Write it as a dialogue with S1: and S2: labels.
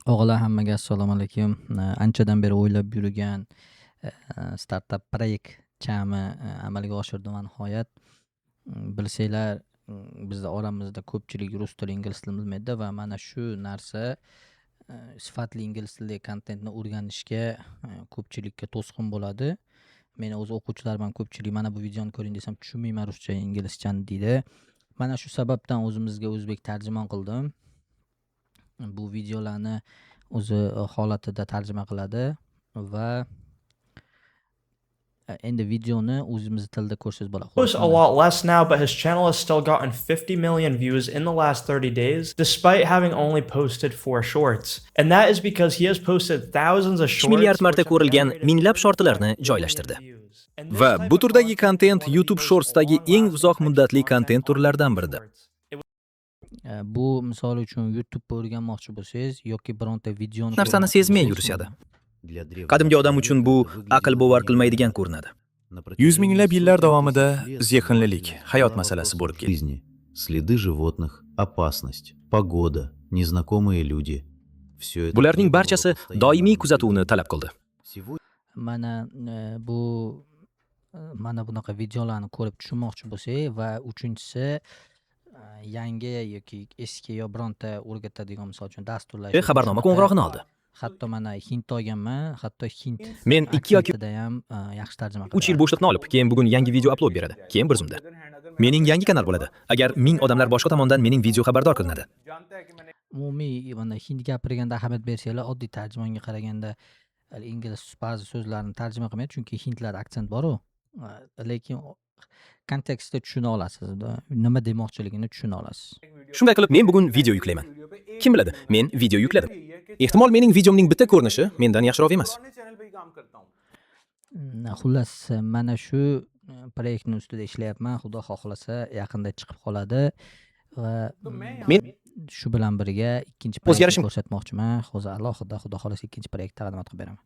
S1: O'g'lar hammaga assalomu alaykum. Anchadan beri o'ylab yurgan startap proyekt chami amalga oshirdim va nihoyat. Bilsanglar, bizni oramizda ko'pchilik rus tili, ingliz tilini bilmaydi va mana shu narsa sifatli ingliz tilidagi kontentni o'rganishga ko'pchilikka to'sqin bo'ladi. Meni o'z o'quvchilarim ham ko'pchilik mana bu videoni ko'ring desam tushunmayman ruscha, inglizchani deydi. Mana shu sababdan o'zimizga o'zbek tarjimon qildim. Bu videolarni o'zi holatida tarjima qiladi va endi videoni o'zimiz tilda ko'rsangiz bo'ladi.
S2: Posts a lot less now, but his channel has still gotten 50 million views in the last 30 days, despite having only posted 4 shorts. And that is because he has posted thousands of
S3: 3
S2: shorts.
S3: milliard marta ko'rilgan minglab shortlarni joylashtirdi. Va bu turdagi kontent YouTube Shorts'dagi eng uzoq muddatli kontent turlaridan biridir.
S1: Bu misol uchun YouTube'ni o'rganmoqchi bo'lsangiz yoki bironta videoni
S3: Narsani sezmay yurishadi. Qadimgi odam uchun bu aql bovar qilmaydigan ko'rinadi.
S4: Yuz minglab yillar davomida zehnlilik hayot masalasi bo'lib keldi.
S5: Жизни, следы животных, опасность, погода, незнакомые люди. Все это
S3: Bularning barchasi doimiy kuzatuvni talab qildi.
S1: Mana bunaqa videolarni ko'rib tushunmoqchi bo'lsangiz va uchinchisi yangi yoki eski yo bironta o'rgatadigan misol uchun dasturlar
S3: Xabarnoma qo'ng'irog'ini oldi.
S1: Hatto mana hind olganman, hatto hind
S3: Men 2 yoki
S1: ham yaxshi tarjima
S3: 3 yil bo'shliqni olib, keyin bugun yangi video upload beradi. Keyin bir zumda mening yangi kanal bo'ladi. Agar 1000 odamlar boshqa tomondan mening video xabardor qilinadi.
S1: Umumiy mana hind gapirganda ahamiyat bersanglar, oddiy tarjimonga qaraganda ingliz ba'zi so'zlarni tarjima qilmaydi, chunki hindlar aksent bor-ku. Lekin kontekstda tushuna olasiz, nima demoqchiligini tushuna olasiz.
S3: Shunday qilib men bugun video yuklayman. Kim biladi, men video yukladim. Ehtimol mening videomning bitta ko'rinishi mendan yaxshiroq emas.
S1: Xullas, mana shu proyektning ustida ishlayapman. Xudo xohlasa yaqinda chiqib qoladi va
S3: Men
S1: shu bilan birga ikkinchi
S3: O'zgarishim-
S1: proyektni ko'rsatmoqchiman. Hozir alohida Xudo xohlasa ikkinchi proyekt taqdimot qilib beraman.